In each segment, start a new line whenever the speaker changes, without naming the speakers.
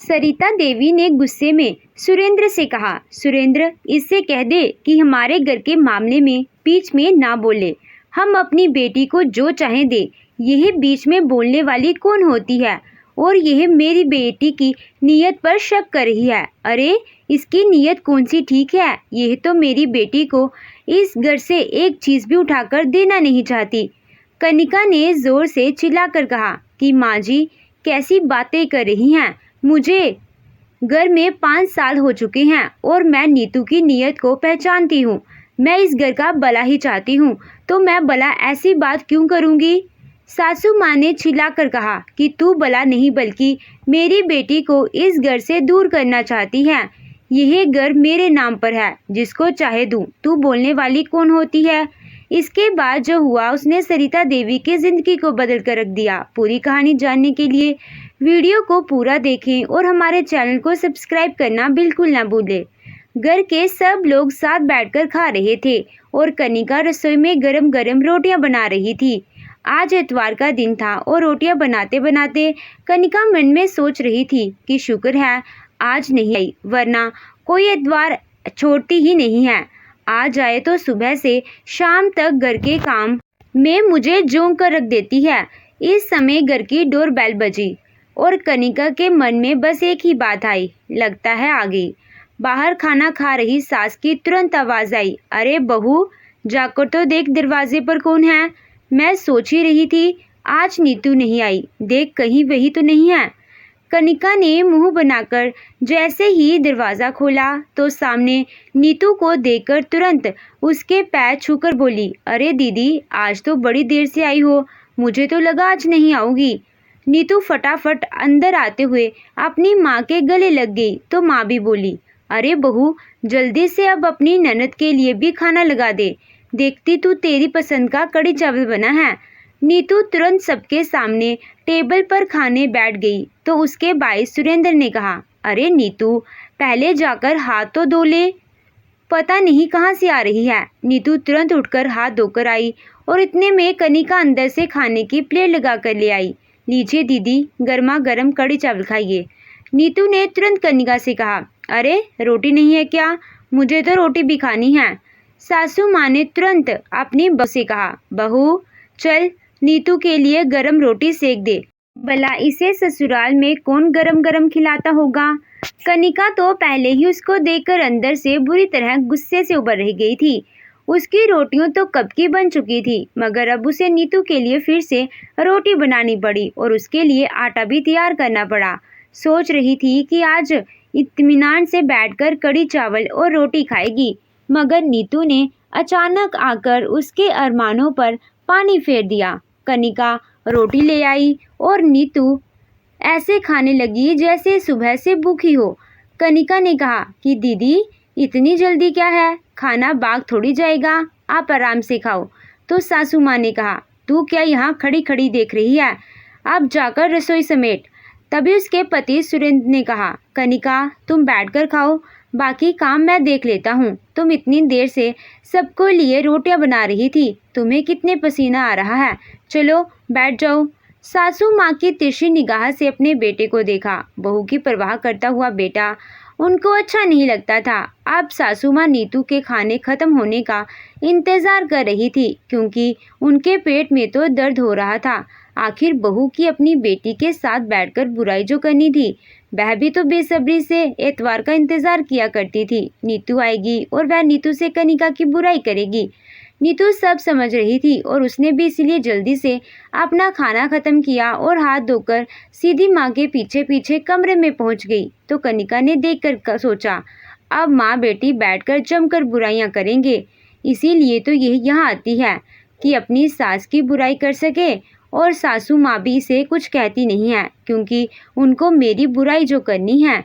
सरिता देवी ने गुस्से में सुरेंद्र से कहा, सुरेंद्र, इससे कह दे कि हमारे घर के मामले में बीच में ना बोले। हम अपनी बेटी को जो चाहे दे। यह बीच में बोलने वाली कौन होती है? और यह मेरी बेटी की नीयत पर शक कर रही है। अरे, इसकी नीयत कौन सी ठीक है? यह तो मेरी बेटी को इस घर से एक चीज भी उठाकर देना नहीं चाहती। कनिका ने जोर से चिल्लाकर कहा कि माँ जी, कैसी बातें कर रही हैं? मुझे घर में 5 साल हो चुके हैं और मैं नीतू की नीयत को पहचानती हूँ। मैं इस घर का भला ही चाहती हूँ, तो मैं भला ऐसी बात क्यों करूँगी? सासू माँ ने चिल्लाकर कहा कि तू भला नहीं बल्कि मेरी बेटी को इस घर से दूर करना चाहती है। यह घर मेरे नाम पर है, जिसको चाहे दूँ। तू बोलने वाली कौन होती है? इसके बाद जो हुआ उसने सरिता देवी की जिंदगी को बदल कर रख दिया। पूरी कहानी जानने के लिए वीडियो को पूरा देखें और हमारे चैनल को सब्सक्राइब करना बिल्कुल ना भूलें। घर के सब लोग साथ बैठकर खा रहे थे और कनिका रसोई में गरम गरम रोटियां बना रही थी। आज इतवार का दिन था और रोटियां बनाते बनाते कनिका मन में सोच रही थी कि शुक्र है आज नहीं आई, वरना कोई इतवार छोड़ती ही नहीं है। आज आए तो सुबह से शाम तक घर के काम में मुझे जोंक कर रख देती है। इस समय घर की डोरबेल बजी और कनिका के मन में बस एक ही बात आई, लगता है आ गई। बाहर खाना खा रही सास की तुरंत आवाज आई, अरे बहू, जाकर तो देख दरवाजे पर कौन है। मैं सोच ही रही थी आज नीतू नहीं आई, देख कहीं वही तो नहीं है। कनिका ने मुंह बनाकर जैसे ही दरवाज़ा खोला तो सामने नीतू को देखकर तुरंत उसके पैर छूकर बोली, अरे दीदी, आज तो बड़ी देर से आई हो, मुझे तो लगा आज नहीं आओगी। नीतू फटाफट अंदर आते हुए अपनी माँ के गले लग गई तो माँ भी बोली, अरे बहू, जल्दी से अब अपनी ननद के लिए भी खाना लगा दे। देखती तू तेरी पसंद का कड़ी चावल बना है। नीतू तुरंत सबके सामने टेबल पर खाने बैठ गई तो उसके भाई सुरेंद्र ने कहा, अरे नीतू, पहले जाकर हाथ तो धो ले, पता नहीं कहाँ से आ रही है। नीतू तुरंत उठकर हाथ धोकर आई और इतने में कनिका अंदर से खाने की प्लेट लगा कर ले आई। लीजिए दीदी, गर्मा गर्म कड़ी चावल खाइए। नीतू ने तुरंत कनिका से कहा, अरे रोटी नहीं है क्या? मुझे तो रोटी भी खानी है। सासू माँ ने तुरंत अपनी बहू से कहा, बहू चल, नीतू के लिए गरम रोटी सेक दे, भला इसे ससुराल में कौन गरम गरम खिलाता होगा। कनिका तो पहले ही उसको देखकर अंदर से बुरी तरह गुस्से से उबर रह गई थी। उसकी रोटियां तो कब की बन चुकी थी, मगर अब उसे नीतू के लिए फिर से रोटी बनानी पड़ी और उसके लिए आटा भी तैयार करना पड़ा। सोच रही थी कि आज इत्मीनान से बैठकर कड़ी चावल और रोटी खाएगी, मगर नीतू ने अचानक आकर उसके अरमानों पर पानी फेर दिया। कनिका रोटी ले आई और नीतू ऐसे खाने लगी जैसे सुबह से भूखी हो। कनिका ने कहा कि दीदी, इतनी जल्दी क्या है, खाना बाग थोड़ी जाएगा, आप आराम से खाओ। तो सासू माँ ने कहा, तू क्या यहाँ खड़ी खड़ी देख रही है, आप जाकर रसोई समेट। तभी उसके पति सुरेंद्र ने कहा, कनिका तुम बैठकर खाओ, बाकी काम मैं देख लेता हूँ। तुम इतनी देर से सबको लिए रोटियां बना रही थी, तुम्हें कितने पसीना आ रहा है, चलो बैठ जाओ। सासू माँ की तिरछी निगाह से अपने बेटे को देखा। बहू की परवाह करता हुआ बेटा उनको अच्छा नहीं लगता था। अब सासू माँ नीतू के खाने खत्म होने का इंतज़ार कर रही थी, क्योंकि उनके पेट में तो दर्द हो रहा था। आखिर बहू की अपनी बेटी के साथ बैठकर बुराई जो करनी थी, वह भी तो बेसब्री से एतवार का इंतज़ार किया करती थी। नीतू आएगी और वह नीतू से कनिका की बुराई करेगी। नीतू सब समझ रही थी और उसने भी इसीलिए जल्दी से अपना खाना खत्म किया और हाथ धोकर सीधी माँ के पीछे पीछे कमरे में पहुँच गई। तो कनिका ने देखकर सोचा, अब माँ बेटी बैठकर जमकर बुराइयाँ करेंगे, इसीलिए तो यह यहाँ आती है कि अपनी सास की बुराई कर सके। और सासू माँ भी इसे कुछ कहती नहीं है, क्योंकि उनको मेरी बुराई जो करनी है।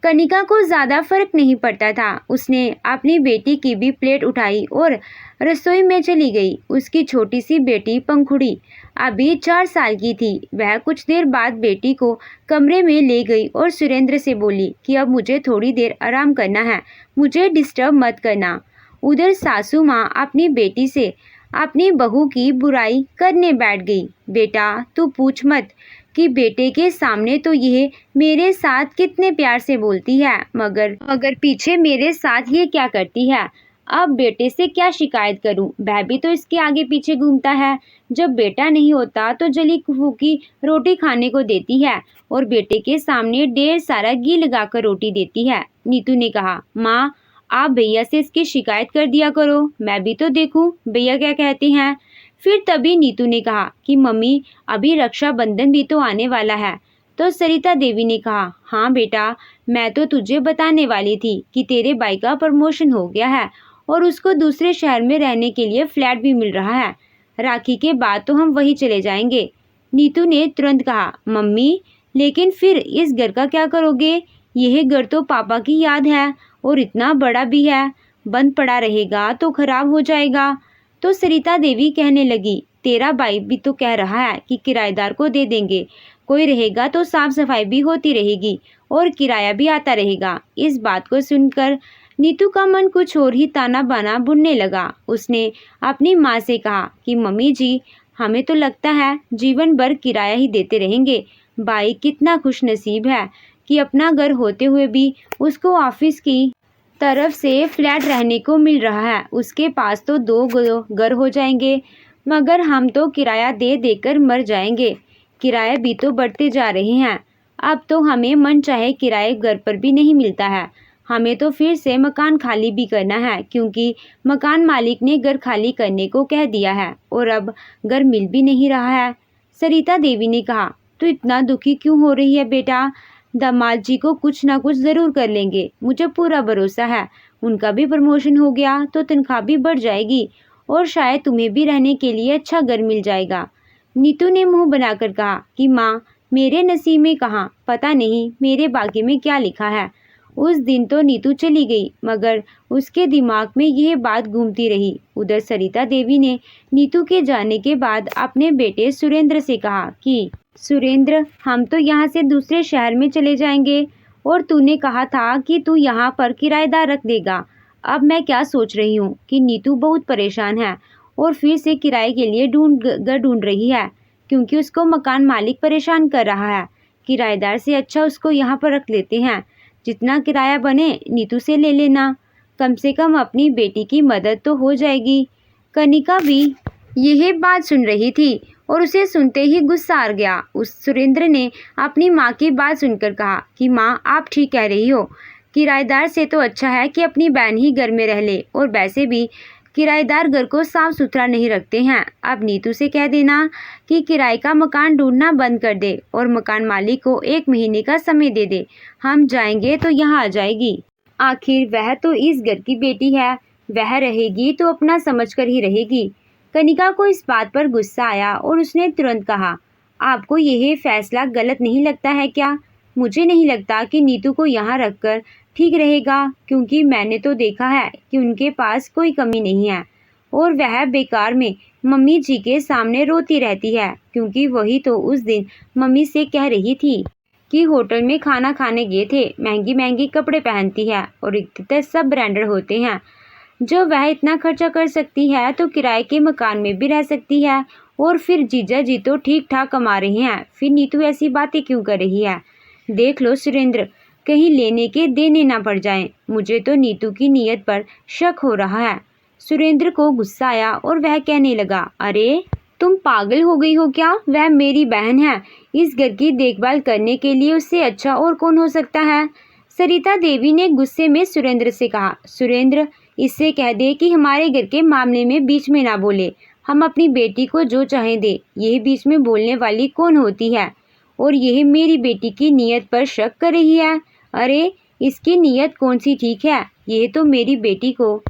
कनिका को ज़्यादा फर्क नहीं पड़ता था। उसने अपनी बेटी की भी प्लेट उठाई और रसोई में चली गई। उसकी छोटी सी बेटी पंखुड़ी अभी 4 साल की थी। वह कुछ देर बाद बेटी को कमरे में ले गई और सुरेंद्र से बोली कि अब मुझे थोड़ी देर आराम करना है, मुझे डिस्टर्ब मत करना। उधर सासू माँ अपनी बेटी से अपनी बहू की बुराई करने बैठ गई। बेटा तू पूछ मत, कि बेटे के सामने तो यह मेरे साथ कितने प्यार से बोलती है, मगर पीछे मेरे साथ ये क्या करती है। अब बेटे से क्या शिकायत करूं? वह भी तो इसके आगे पीछे घूमता है। जब बेटा नहीं होता तो जली फूकी रोटी खाने को देती है और बेटे के सामने ढेर सारा घी लगाकर रोटी देती है। नीतू ने कहा, माँ, आप भैया से इसकी शिकायत कर दिया करो, मैं भी तो देखूं भैया क्या कहते हैं। फिर तभी नीतू ने कहा कि मम्मी, अभी रक्षाबंधन भी तो आने वाला है। तो सरिता देवी ने कहा, हाँ बेटा, मैं तो तुझे बताने वाली थी कि तेरे भाई का प्रमोशन हो गया है और उसको दूसरे शहर में रहने के लिए फ्लैट भी मिल रहा है। राखी के बाद तो हम वहीं चले जाएंगे। नीतू ने तुरंत कहा, मम्मी, लेकिन फिर इस घर का क्या करोगे? यह घर तो पापा की याद है और इतना बड़ा भी है, बंद पड़ा रहेगा तो खराब हो जाएगा। तो सरिता देवी कहने लगी, तेरा भाई भी तो कह रहा है कि किराएदार को दे देंगे, कोई रहेगा तो साफ सफाई भी होती रहेगी और किराया भी आता रहेगा। इस बात को सुनकर नीतू का मन कुछ और ही ताना बाना बुनने लगा। उसने अपनी माँ से कहा कि मम्मी जी, हमें तो लगता है जीवन भर किराया ही देते रहेंगे। भाई कितना खुशनसीब है कि अपना घर होते हुए भी उसको ऑफिस की तरफ से फ्लैट रहने को मिल रहा है। उसके पास तो 2 घर हो जाएंगे, मगर हम तो किराया दे देकर मर जाएंगे। किराए भी तो बढ़ते जा रहे हैं। अब तो हमें मन चाहे किराए घर पर भी नहीं मिलता है। हमें तो फिर से मकान खाली भी करना है, क्योंकि मकान मालिक ने घर खाली करने को कह दिया है और अब घर मिल भी नहीं रहा है। सरिता देवी ने कहा, तो इतना दुखी क्यों हो रही है बेटा? दामाद जी को कुछ ना कुछ ज़रूर कर लेंगे, मुझे पूरा भरोसा है। उनका भी प्रमोशन हो गया तो तनख्वाह भी बढ़ जाएगी और शायद तुम्हें भी रहने के लिए अच्छा घर मिल जाएगा। नीतू ने मुंह बनाकर कहा कि माँ, मेरे नसीब में कहाँ, पता नहीं मेरे भाग्य में क्या लिखा है। उस दिन तो नीतू चली गई, मगर उसके दिमाग में यह बात घूमती रही। उधर सरिता देवी ने नीतू के जाने के बाद अपने बेटे सुरेंद्र से कहा कि सुरेंद्र, हम तो यहाँ से दूसरे शहर में चले जाएंगे और तूने कहा था कि तू यहाँ पर किराएदार रख देगा। अब मैं क्या सोच रही हूँ कि नीतू बहुत परेशान है और फिर से किराए के लिए घर ढूंढ रही है, क्योंकि उसको मकान मालिक परेशान कर रहा है। किराएदार से अच्छा उसको यहाँ पर रख लेते हैं। जितना किराया बने नीतू से ले लेना, कम से कम अपनी बेटी की मदद तो हो जाएगी। कनिका भी यह बात सुन रही थी और उसे सुनते ही गुस्सा आ गया। उस सुरेंद्र ने अपनी माँ की बात सुनकर कहा कि माँ, आप ठीक कह रही हो। किराएदार से तो अच्छा है कि अपनी बहन ही घर में रह ले, और वैसे भी किराएदार घर को साफ सुथरा नहीं रखते हैं। अब नीतू से कह देना कि किराए का मकान ढूंढना बंद कर दे और मकान मालिक को 1 महीने का समय दे दे। हम जाएंगे तो यहाँ आ जाएगी। आखिर वह तो इस घर की बेटी है, वह रहेगी तो अपना समझकर ही रहेगी। कनिका को इस बात पर गुस्सा आया और उसने तुरंत कहा, आपको यह फैसला गलत नहीं लगता है क्या? मुझे नहीं लगता कि नीतू को यहाँ रखकर ठीक रहेगा, क्योंकि मैंने तो देखा है कि उनके पास कोई कमी नहीं है और वह बेकार में मम्मी जी के सामने रोती रहती है, क्योंकि वही तो उस दिन मम्मी से कह रही थी कि होटल में खाना खाने गए थे, महंगी महंगी कपड़े पहनती है और इतने सब ब्रांडेड होते हैं। जो वह इतना खर्चा कर सकती है तो किराए के मकान में भी रह सकती है, और फिर जीजा जी तो ठीक ठाक कमा रहे हैं, फिर नीतू ऐसी बातें क्यों कर रही है? देख लो सुरेंद्र, कहीं लेने के देने ना पड़ जाएं। मुझे तो नीतू की नीयत पर शक हो रहा है। सुरेंद्र को गुस्सा आया और वह कहने लगा, अरे तुम पागल हो गई हो क्या? वह मेरी बहन है, इस घर की देखभाल करने के लिए उससे अच्छा और कौन हो सकता है? सरिता देवी ने गुस्से में सुरेंद्र से कहा, सुरेंद्र, इससे कह दे कि हमारे घर के मामले में बीच में ना बोले। हम अपनी बेटी को जो चाहे दे, यह बीच में बोलने वाली कौन होती है? और यह मेरी बेटी की नीयत पर शक कर रही है। अरे इसकी नीयत कौन सी ठीक है? यह तो मेरी बेटी को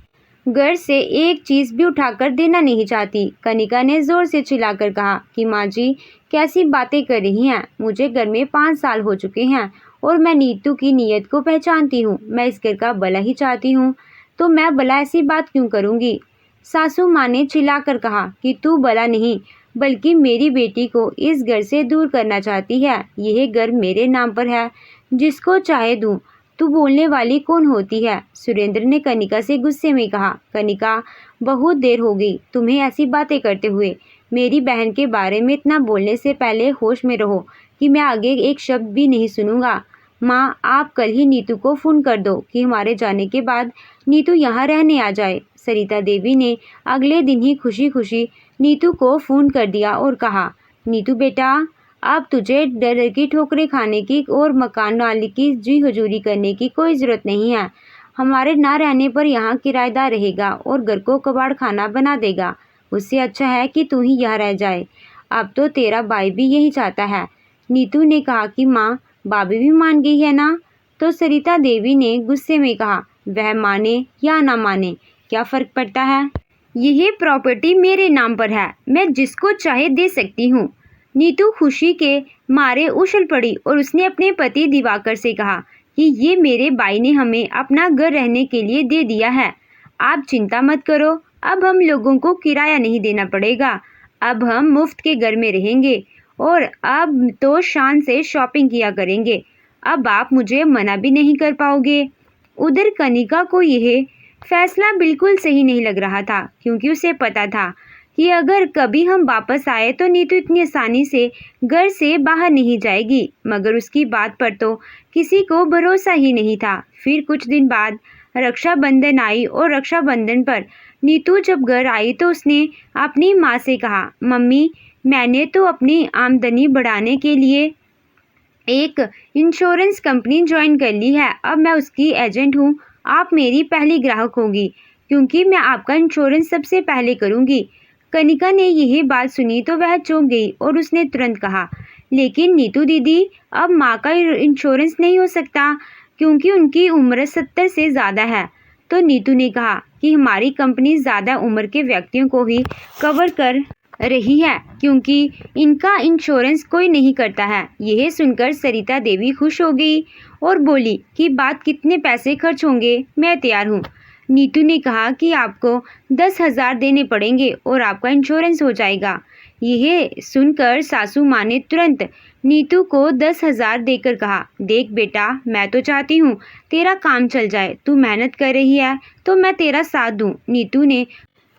घर से एक चीज़ भी उठाकर देना नहीं चाहती। कनिका ने ज़ोर से चिल्लाकर कहा कि माँ जी, कैसी बातें कर रही हैं? मुझे घर में 5 साल हो चुके हैं और मैं नीतू की नीयत को पहचानती हूँ। मैं इस घर का भला ही चाहती हूँ, तो मैं भला ऐसी बात क्यों करूँगी? सासू माँ ने चिल्लाकर कहा कि तू भला नहीं, बल्कि मेरी बेटी को इस घर से दूर करना चाहती है। यह घर मेरे नाम पर है, जिसको चाहे दूँ। तू बोलने वाली कौन होती है? सुरेंद्र ने कनिका से गुस्से में कहा। कनिका, बहुत देर हो गई तुम्हें ऐसी बातें करते हुए। मेरी बहन के बारे में इतना बोलने से पहले होश में रहो, कि मैं आगे एक शब्द भी नहीं सुनूंगा। माँ, आप कल ही नीतू को फ़ोन कर दो कि हमारे जाने के बाद नीतू यहाँ रहने आ जाए। सरिता देवी ने अगले दिन ही खुशी खुशी नीतू को फ़ोन कर दिया और कहा, नीतू बेटा, अब तुझे डर की ठोकरें खाने की और मकान मालिक की जी हजूरी करने की कोई ज़रूरत नहीं है। हमारे ना रहने पर यहाँ किराएदार रहेगा और घर को कबाड़ खाना बना देगा। उससे अच्छा है कि तू ही यहाँ रह जाए। अब तो तेरा भाई भी यही चाहता है। नीतू ने कहा कि माँ, भाभी भी मान गई है ना? तो सरिता देवी ने गुस्से में कहा, वह माने या ना माने, क्या फ़र्क पड़ता है? यह प्रॉपर्टी मेरे नाम पर है, मैं जिसको चाहे दे सकती हूँ। नीतू खुशी के मारे उछल पड़ी और उसने अपने पति दिवाकर से कहा कि ये मेरे भाई ने हमें अपना घर रहने के लिए दे दिया है। आप चिंता मत करो, अब हम लोगों को किराया नहीं देना पड़ेगा। अब हम मुफ्त के घर में रहेंगे और अब तो शान से शॉपिंग किया करेंगे। अब आप मुझे मना भी नहीं कर पाओगे। उधर कनिका को यह फैसला बिल्कुल सही नहीं लग रहा था, क्योंकि उसे पता था कि अगर कभी हम वापस आए तो नीतू इतनी आसानी से घर से बाहर नहीं जाएगी। मगर उसकी बात पर तो किसी को भरोसा ही नहीं था। फिर कुछ दिन बाद रक्षाबंधन आई और रक्षाबंधन पर नीतू जब घर आई तो उसने अपनी माँ से कहा, मम्मी, मैंने तो अपनी आमदनी बढ़ाने के लिए एक इंश्योरेंस कंपनी ज्वाइन कर ली है। अब मैं उसकी एजेंट हूँ। आप मेरी पहली ग्राहक होगी, क्योंकि मैं आपका इंश्योरेंस सबसे पहले करूँगी। कनिका ने यही बात सुनी तो वह चौंक गई और उसने तुरंत कहा, लेकिन नीतू दीदी, अब माँ का इंश्योरेंस नहीं हो सकता, क्योंकि उनकी उम्र 70 से ज़्यादा है। तो नीतू ने कहा कि हमारी कंपनी ज़्यादा उम्र के व्यक्तियों को ही कवर कर रही है, क्योंकि इनका इंश्योरेंस कोई नहीं करता है। यह सुनकर सरिता देवी खुश हो गई और बोली कि बात कितने पैसे खर्च होंगे, मैं तैयार हूँ। नीतू ने कहा कि आपको 10,000 देने पड़ेंगे और आपका इंश्योरेंस हो जाएगा। यह सुनकर सासू माँ ने तुरंत नीतू को 10,000 देकर कहा, देख बेटा, मैं तो चाहती हूँ तेरा काम चल जाए। तू मेहनत कर रही है तो मैं तेरा साथ दूँ। नीतू ने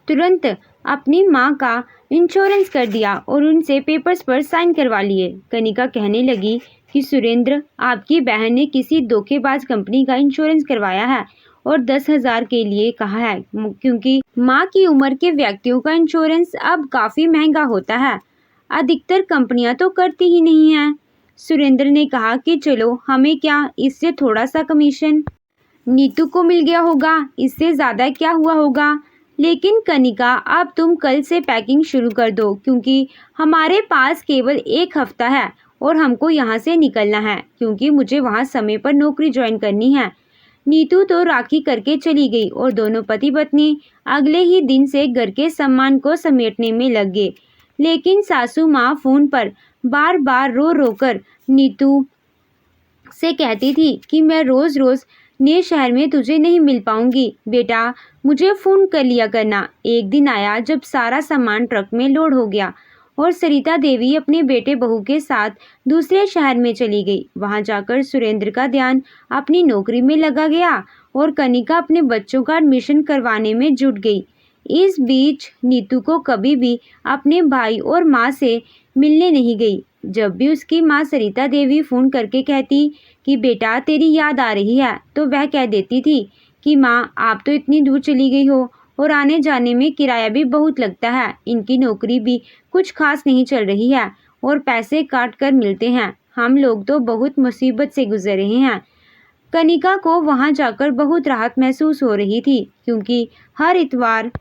तुरंत अपनी माँ का इंश्योरेंस कर दिया और उनसे पेपर्स पर साइन करवा लिए। कनिका कहने लगी कि सुरेंद्र, आपकी बहन ने किसी धोखेबाज कंपनी का इंश्योरेंस करवाया है और 10,000 के लिए कहा है, क्योंकि माँ की उम्र के व्यक्तियों का इंश्योरेंस अब काफ़ी महंगा होता है। अधिकतर कंपनियां तो करती ही नहीं हैं। सुरेंद्र ने कहा कि चलो, हमें क्या, इससे थोड़ा सा कमीशन नीतू को मिल गया होगा, इससे ज़्यादा क्या हुआ होगा। लेकिन कनिका, अब तुम कल से पैकिंग शुरू कर दो, क्योंकि हमारे पास केवल 1 हफ्ता है और हमको यहाँ से निकलना है, क्योंकि मुझे वहाँ समय पर नौकरी ज्वाइन करनी है। नीतू तो राखी करके चली गई और दोनों पति पत्नी अगले ही दिन से घर के सामान को समेटने में लग गए। लेकिन सासू माँ फ़ोन पर बार बार रो रो कर नीतू से कहती थी कि मैं रोज़ रोज़ नए शहर में तुझे नहीं मिल पाऊंगी, बेटा मुझे फ़ोन कर लिया करना। एक दिन आया जब सारा सामान ट्रक में लोड हो गया और सरिता देवी अपने बेटे बहू के साथ दूसरे शहर में चली गई। वहां जाकर सुरेंद्र का ध्यान अपनी नौकरी में लगा गया और कनिका अपने बच्चों का एडमिशन करवाने में जुट गई। इस बीच नीतू को कभी भी अपने भाई और माँ से मिलने नहीं गई। जब भी उसकी माँ सरिता देवी फ़ोन करके कहती कि बेटा तेरी याद आ रही है, तो वह कह देती थी कि माँ, आप तो इतनी दूर चली गई हो और आने जाने में किराया भी बहुत लगता है। इनकी नौकरी भी कुछ खास नहीं चल रही है और पैसे काट कर मिलते हैं। हम लोग तो बहुत मुसीबत से गुजर रहे हैं। कनिका को वहां जाकर बहुत राहत महसूस हो रही थी, क्योंकि हर इतवार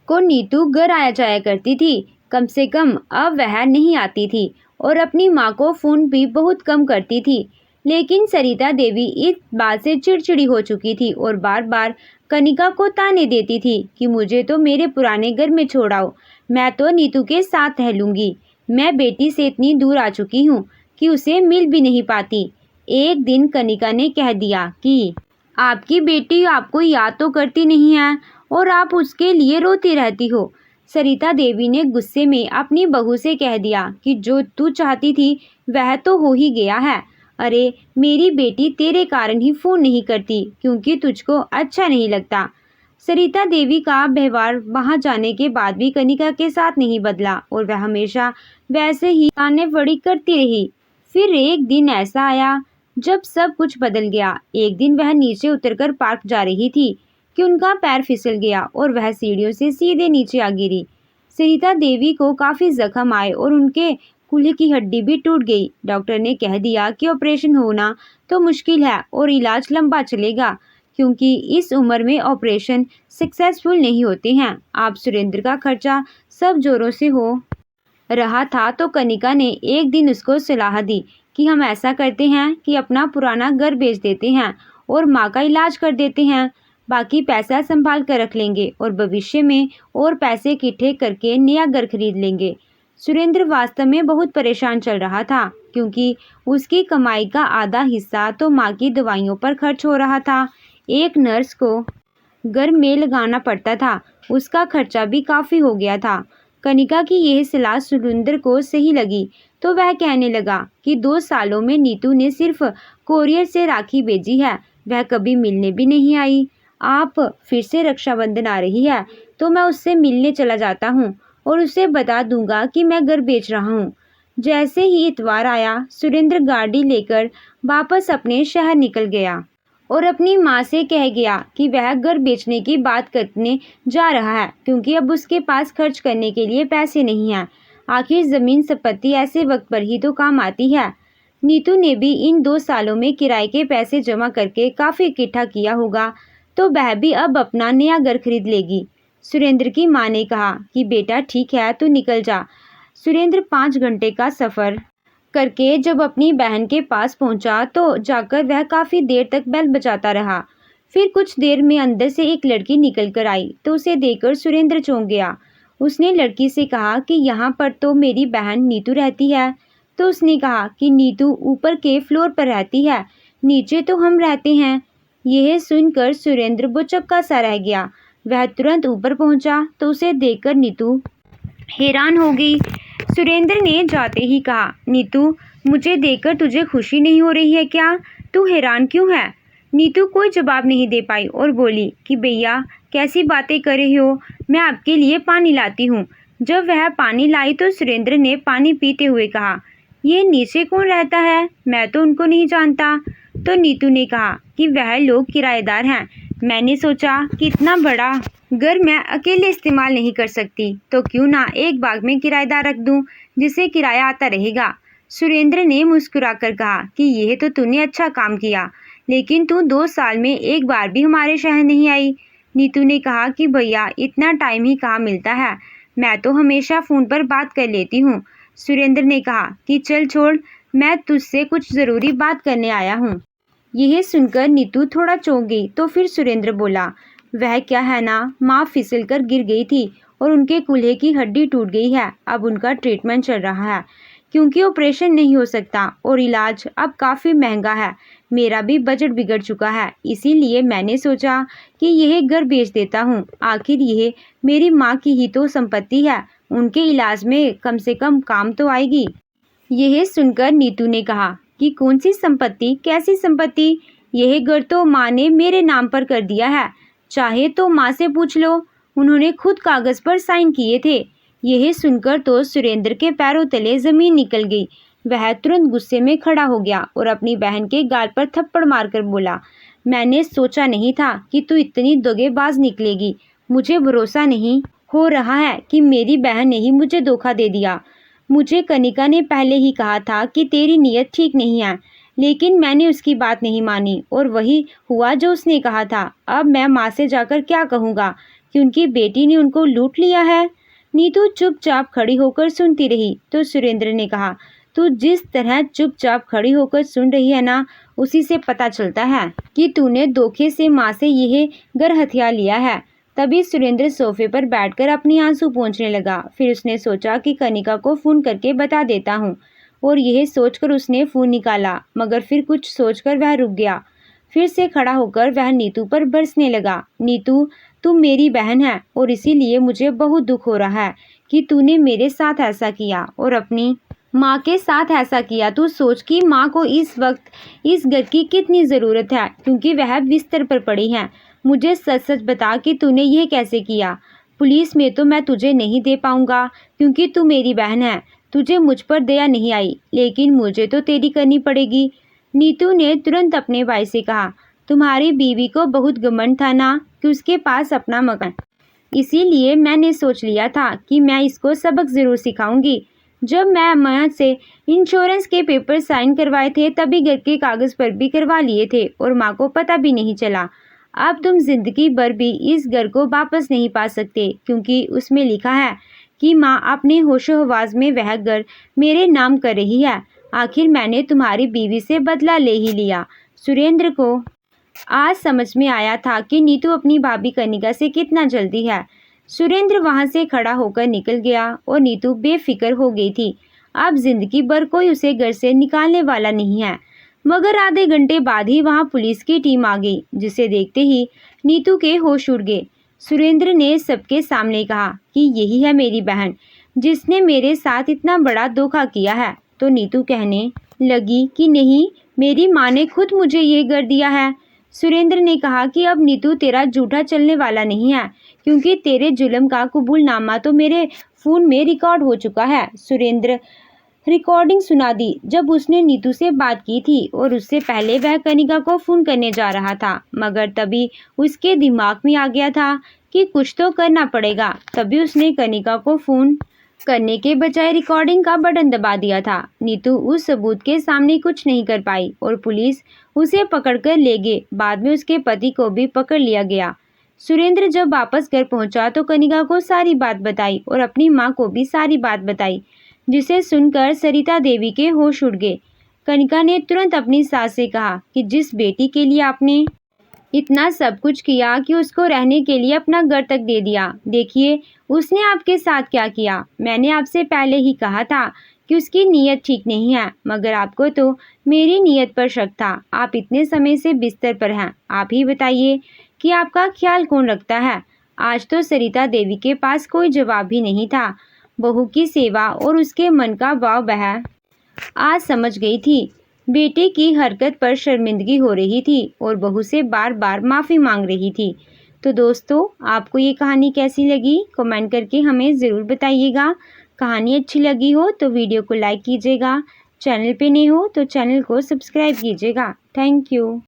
को नीतू घर आया जाया करती थी। कम से कम अब वह नहीं आती थी और अपनी माँ को फ़ोन भी बहुत कम करती थी। लेकिन सरिता देवी इस बात से चिड़चिड़ी हो चुकी थी और बार बार कनिका को ताने देती थी कि मुझे तो मेरे पुराने घर में छोड़ाओ, मैं तो नीतू के साथ रह लूँगी। मैं बेटी से इतनी दूर आ चुकी हूँ कि उसे मिल भी नहीं पाती। एक दिन कनिका ने कह दिया कि आपकी बेटी आपको याद तो करती नहीं है और आप उसके लिए रोती रहती हो। सरिता देवी ने गुस्से में अपनी बहू से कह दिया कि जो तू चाहती थी वह तो हो ही गया है। अरे, मेरी बेटी तेरे कारण ही फ़ोन नहीं करती, क्योंकि तुझको अच्छा नहीं लगता। सरिता देवी का व्यवहार वहां जाने के बाद भी कनिका के साथ नहीं बदला और वह हमेशा वैसे ही ताने बड़ी करती रही। फिर एक दिन ऐसा आया जब सब कुछ बदल गया। एक दिन वह नीचे उतरकर पार्क जा रही थी कि उनका पैर फिसल गया और वह सीढ़ियों से सीधे नीचे आ गिरी। सरिता देवी को काफ़ी जख्म आए और उनके कूल्हे की हड्डी भी टूट गई। डॉक्टर ने कह दिया कि ऑपरेशन होना तो मुश्किल है और इलाज लंबा चलेगा, क्योंकि इस उम्र में ऑपरेशन सक्सेसफुल नहीं होते हैं। आप सुरेंद्र का खर्चा सब जोरों से हो रहा था तो कनिका ने एक दिन उसको सलाह दी कि हम ऐसा करते हैं कि अपना पुराना घर बेच देते हैं और माँ का इलाज कर देते हैं, बाकी पैसा संभाल कर रख लेंगे और भविष्य में और पैसे इकट्ठे करके नया घर खरीद लेंगे। सुरेंद्र वास्तव में बहुत परेशान चल रहा था, क्योंकि उसकी कमाई का आधा हिस्सा तो माँ की दवाइयों पर खर्च हो रहा था। एक नर्स को घर में लगाना पड़ता था, उसका खर्चा भी काफ़ी हो गया था। कनिका की यह सलाह सुरेंद्र को सही लगी तो वह कहने लगा कि 2 सालों में नीतू ने सिर्फ कोरियर से राखी भेजी है, वह कभी मिलने भी नहीं आई। आप फिर से रक्षाबंधन आ रही है तो मैं उससे मिलने चला जाता हूँ और उसे बता दूंगा कि मैं घर बेच रहा हूँ। जैसे ही इतवार आया, सुरेंद्र गाड़ी लेकर वापस अपने शहर निकल गया और अपनी माँ से कह गया कि वह घर बेचने की बात करने जा रहा है, क्योंकि अब उसके पास खर्च करने के लिए पैसे नहीं हैं। आखिर ज़मीन संपत्ति ऐसे वक्त पर ही तो काम आती है। नीतू ने भी इन 2 सालों में किराए के पैसे जमा करके काफ़ी इकट्ठा किया होगा, तो वह भी अब अपना नया घर खरीद लेगी। सुरेंद्र की माँ ने कहा कि बेटा ठीक है, तू निकल जा। सुरेंद्र 5 घंटे का सफ़र करके जब अपनी बहन के पास पहुंचा तो जाकर वह काफ़ी देर तक बेल बजाता रहा। फिर कुछ देर में अंदर से एक लड़की निकल कर आई तो उसे देखकर सुरेंद्र चौंक गया। उसने लड़की से कहा कि यहाँ पर तो मेरी बहन नीतू रहती है। तो उसने कहा कि नीतू ऊपर के फ्लोर पर रहती है, नीचे तो हम रहते हैं। यह सुनकर सुरेंद्र बुचक्का सा रह गया। वह तुरंत ऊपर पहुंचा तो उसे देखकर नीतू हैरान हो गई। सुरेंद्र ने जाते ही कहा, नीतू, मुझे देखकर तुझे खुशी नहीं हो रही है क्या? तू हैरान क्यों है? नीतू कोई जवाब नहीं दे पाई और बोली कि भैया कैसी बातें कर रही हो, मैं आपके लिए पानी लाती हूँ। जब वह पानी लाई तो सुरेंद्र ने पानी पीते हुए कहा, ये नीचे कौन रहता है? मैं तो उनको नहीं जानता। तो नीतू ने कहा कि वह लोग किराएदार हैं। मैंने सोचा कि इतना बड़ा घर मैं अकेले इस्तेमाल नहीं कर सकती, तो क्यों ना एक बाग में किराएदार रख दूं, जिसे किराया आता रहेगा। सुरेंद्र ने मुस्कुराकर कहा कि यह तो तूने अच्छा काम किया, लेकिन तू 2 साल में एक बार भी हमारे शहर नहीं आई। नीतू ने कहा कि भैया इतना टाइम ही कहाँ मिलता है, मैं तो हमेशा फ़ोन पर बात कर लेती हूँ। सुरेंद्र ने कहा कि चल छोड़, मैं तुझसे कुछ ज़रूरी बात करने आया हूँ। यह सुनकर नीतू थोड़ा चौंक गई तो फिर सुरेंद्र बोला, वह क्या है ना, माँ फिसल कर गिर गई थी और उनके कूल्हे की हड्डी टूट गई है। अब उनका ट्रीटमेंट चल रहा है, क्योंकि ऑपरेशन नहीं हो सकता और इलाज अब काफ़ी महंगा है। मेरा भी बजट बिगड़ चुका है, इसीलिए मैंने सोचा कि यह घर बेच देता हूँ। आखिर यह मेरी माँ की ही तो संपत्ति है, उनके इलाज में कम से कम काम तो आएगी। यह सुनकर नीतू ने कहा कि कौन सी संपत्ति, कैसी संपत्ति? यह घर तो माँ ने मेरे नाम पर कर दिया है, चाहे तो माँ से पूछ लो, उन्होंने खुद कागज़ पर साइन किए थे। यह सुनकर तो सुरेंद्र के पैरों तले ज़मीन निकल गई। वह तुरंत गुस्से में खड़ा हो गया और अपनी बहन के गाल पर थप्पड़ मारकर बोला, मैंने सोचा नहीं था कि तू इतनी दगेबाज निकलेगी। मुझे भरोसा नहीं हो रहा है कि मेरी बहन ने ही मुझे धोखा दे दिया। मुझे कनिका ने पहले ही कहा था कि तेरी नीयत ठीक नहीं है, लेकिन मैंने उसकी बात नहीं मानी और वही हुआ जो उसने कहा था। अब मैं माँ से जाकर क्या कहूँगा कि उनकी बेटी ने उनको लूट लिया है? नीतू चुपचाप खड़ी होकर सुनती रही तो सुरेंद्र ने कहा, तू जिस तरह चुपचाप खड़ी होकर सुन रही है ना, उसी से पता चलता है कि तूने धोखे से माँ से यह घर हथिया लिया है। तभी सुरेंद्र सोफे पर बैठकर अपनी आंसू पोंछने लगा। फिर उसने सोचा कि कनिका को फ़ोन करके बता देता हूँ, और यह सोचकर उसने फ़ोन निकाला, मगर फिर कुछ सोचकर वह रुक गया। फिर से खड़ा होकर वह नीतू पर बरसने लगा। नीतू, तुम मेरी बहन है और इसीलिए मुझे बहुत दुख हो रहा है कि तूने मेरे साथ ऐसा किया और अपनी माँ के साथ ऐसा किया। तू सोच कि माँ को इस वक्त इस घर की कितनी ज़रूरत है, क्योंकि वह बिस्तर पर पड़ी है। मुझे सच सच बता कि तूने यह कैसे किया? पुलिस में तो मैं तुझे नहीं दे पाऊँगा, क्योंकि तू मेरी बहन है। तुझे मुझ पर दया नहीं आई, लेकिन मुझे तो तेरी करनी पड़ेगी। नीतू ने तुरंत अपने भाई से कहा, तुम्हारी बीवी को बहुत घमंड था ना कि उसके पास अपना मकान, इसीलिए मैंने सोच लिया था कि मैं इसको सबक ज़रूर सिखाऊंगी। जब मैं अम्मा से इंश्योरेंस के पेपर साइन करवाए थे तभी घर के कागज़ पर भी करवा लिए थे और माँ को पता भी नहीं चला। अब तुम जिंदगी भर भी इस घर को वापस नहीं पा सकते, क्योंकि उसमें लिखा है कि माँ अपने होशो हवास में वह घर मेरे नाम कर रही है। आखिर मैंने तुम्हारी बीवी से बदला ले ही लिया। सुरेंद्र को आज समझ में आया था कि नीतू अपनी भाभी कनिका से कितना जल्दी है। सुरेंद्र वहां से खड़ा होकर निकल गया और नीतू बेफिक्र हो गई थी। अब जिंदगी भर कोई उसे घर से निकालने वाला नहीं है। मगर आधे घंटे बाद ही वहां पुलिस की टीम आ गई, जिसे देखते ही नीतू के होश उड़ गए। सुरेंद्र ने सबके सामने कहा कि यही है मेरी बहन जिसने मेरे साथ इतना बड़ा धोखा किया है। तो नीतू कहने लगी कि नहीं, मेरी माँ ने खुद मुझे ये घर दिया है। सुरेंद्र ने कहा कि अब नीतू तेरा झूठा चलने वाला नहीं है, क्योंकि तेरे जुल्म का कबूलनामा तो मेरे फ़ोन में रिकॉर्ड हो चुका है। सुरेंद्र रिकॉर्डिंग सुना दी जब उसने नीतू से बात की थी और उससे पहले वह कनिका को फ़ोन करने जा रहा था, मगर तभी उसके दिमाग में आ गया था कि कुछ तो करना पड़ेगा। तभी उसने कनिका को फ़ोन करने के बजाय रिकॉर्डिंग का बटन दबा दिया था। नीतू उस सबूत के सामने कुछ नहीं कर पाई और पुलिस उसे पकड़कर ले गए। बाद में उसके पति को भी पकड़ लिया गया। सुरेंद्र जब वापस घर पहुंचा तो कनिका को सारी बात बताई और अपनी माँ को भी सारी बात बताई, जिसे सुनकर सरिता देवी के होश उड़ गए। कनिका ने तुरंत अपनी सास से कहा कि जिस बेटी के लिए आपने इतना सब कुछ किया कि उसको रहने के लिए अपना घर तक दे दिया, देखिए उसने आपके साथ क्या किया। मैंने आपसे पहले ही कहा था कि उसकी नीयत ठीक नहीं है, मगर आपको तो मेरी नीयत पर शक था। आप इतने समय से बिस्तर पर हैं, आप ही बताइए कि आपका ख्याल कौन रखता है। आज तो सरिता देवी के पास कोई जवाब ही नहीं था। बहू की सेवा और उसके मन का भाव वह आज समझ गई थी। बेटे की हरकत पर शर्मिंदगी हो रही थी और बहू से बार बार माफ़ी मांग रही थी। तो दोस्तों, आपको ये कहानी कैसी लगी कमेंट करके हमें ज़रूर बताइएगा। कहानी अच्छी लगी हो तो वीडियो को लाइक कीजिएगा, चैनल पे नए हो तो चैनल को सब्सक्राइब कीजिएगा। Thank you.